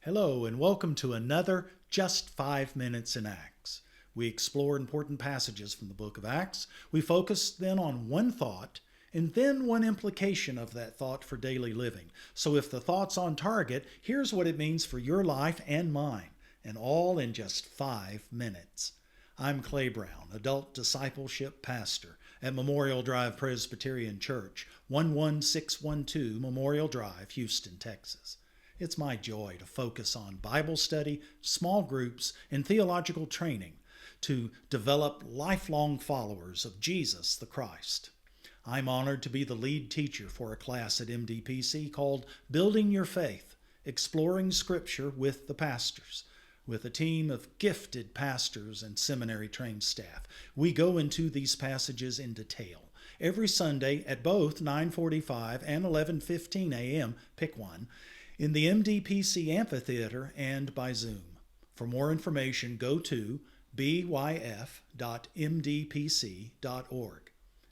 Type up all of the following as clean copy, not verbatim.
Hello, and welcome to another Just 5 Minutes in Acts. We explore important passages from the book of Acts. We focus then on one thought and then one implication of that thought for daily living. So if the thought's on target, here's what it means for your life and mine, and all in just 5 minutes. I'm Clay Brown, Adult Discipleship Pastor at Memorial Drive Presbyterian Church, 11612 Memorial Drive, Houston, Texas. It's my joy to focus on Bible study, small groups, and theological training to develop lifelong followers of Jesus the Christ. I'm honored to be the lead teacher for a class at MDPC called Building Your Faith, Exploring Scripture with the Pastors. With a team of gifted pastors and seminary-trained staff, we go into these passages in detail. Every Sunday at both 9:45 and 11:15 a.m., pick one, in the MDPC Amphitheater and by Zoom. For more information, go to byf.mdpc.org.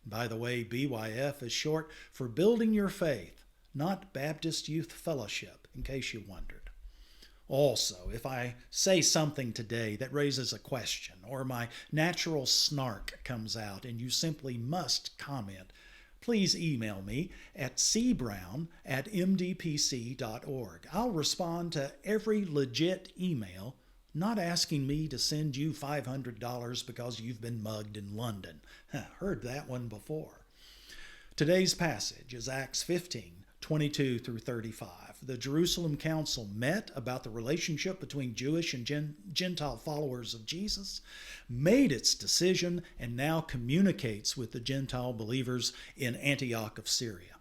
By the way, BYF is short for Building Your Faith, not Baptist Youth Fellowship, in case you wondered. Also, if I say something today that raises a question or my natural snark comes out and you simply must comment, please email me at cbrown@mdpc.org. I'll respond to every legit email, not asking me to send you $500 because you've been mugged in London. Heard that one before. Today's passage is Acts 15:22 through 35. The Jerusalem Council met about the relationship between Jewish and Gentile followers of Jesus, made its decision, and now communicates with the Gentile believers in Antioch of Syria.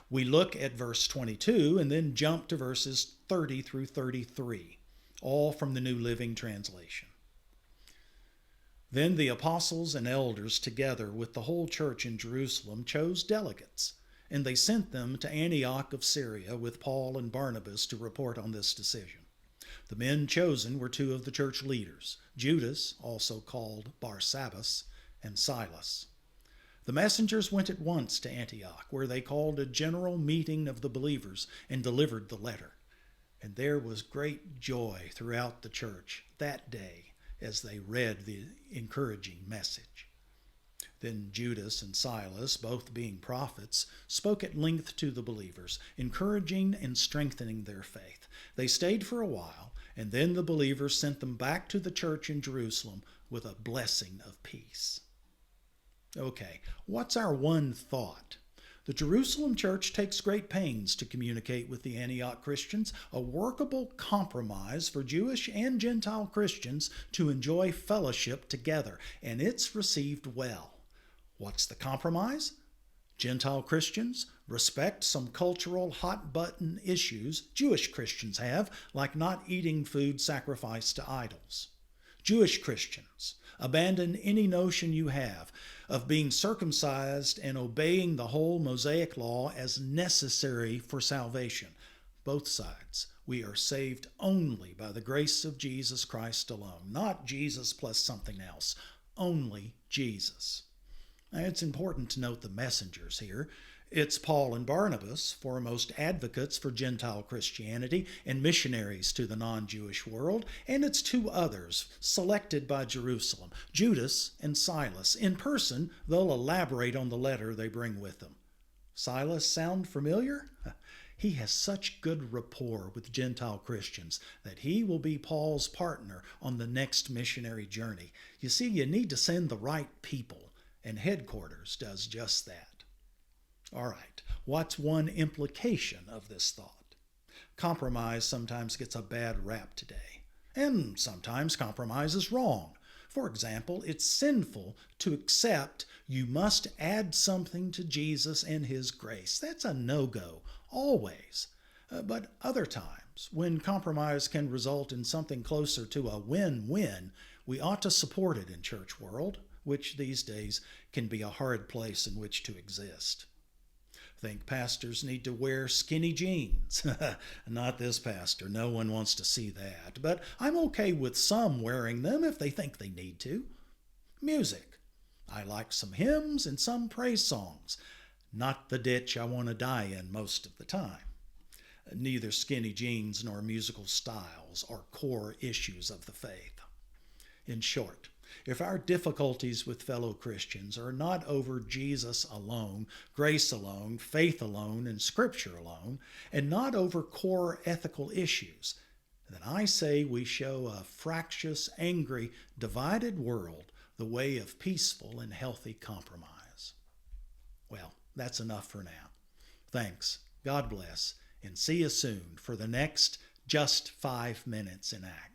We look at verse 22 and then jump to verses 30 through 33, all from the New Living Translation. Then the apostles and elders, together with the whole church in Jerusalem, chose delegates, and they sent them to Antioch of Syria with Paul and Barnabas to report on this decision. The men chosen were two of the church leaders, Judas, also called Barsabbas, and Silas. The messengers went at once to Antioch, where they called a general meeting of the believers and delivered the letter. And there was great joy throughout the church that day as they read the encouraging message. Then Judas and Silas, both being prophets, spoke at length to the believers, encouraging and strengthening their faith. They stayed for a while, and then the believers sent them back to the church in Jerusalem with a blessing of peace. Okay, what's our one thought? The Jerusalem church takes great pains to communicate with the Antioch Christians a workable compromise for Jewish and Gentile Christians to enjoy fellowship together, and it's received well. What's the compromise? Gentile Christians respect some cultural hot-button issues Jewish Christians have, like not eating food sacrificed to idols. Jewish Christians abandon any notion you have of being circumcised and obeying the whole Mosaic law as necessary for salvation. Both sides. We are saved only by the grace of Jesus Christ alone, not Jesus plus something else, only Jesus. It's important to note the messengers here. It's Paul and Barnabas, foremost advocates for Gentile Christianity and missionaries to the non-Jewish world, and it's two others selected by Jerusalem, Judas and Silas. In person, they'll elaborate on the letter they bring with them. Silas sound familiar? He has such good rapport with Gentile Christians that he will be Paul's partner on the next missionary journey. You see, you need to send the right people, and headquarters does just that. All right, what's one implication of this thought? Compromise sometimes gets a bad rap today, and sometimes compromise is wrong. For example, it's sinful to accept you must add something to Jesus and His grace. That's a no-go, always. But other times, when compromise can result in something closer to a win-win, we ought to support it in church world, which these days can be a hard place in which to exist. Think pastors need to wear skinny jeans. Not this pastor. No one wants to see that. But I'm okay with some wearing them if they think they need to. Music. I like some hymns and some praise songs. Not the ditch I want to die in most of the time. Neither skinny jeans nor musical styles are core issues of the faith. In short, if our difficulties with fellow Christians are not over Jesus alone, grace alone, faith alone, and Scripture alone, and not over core ethical issues, then I say we show a fractious, angry, divided world the way of peaceful and healthy compromise. Well, that's enough for now. Thanks, God bless, and see you soon for the next Just 5 Minutes in Acts.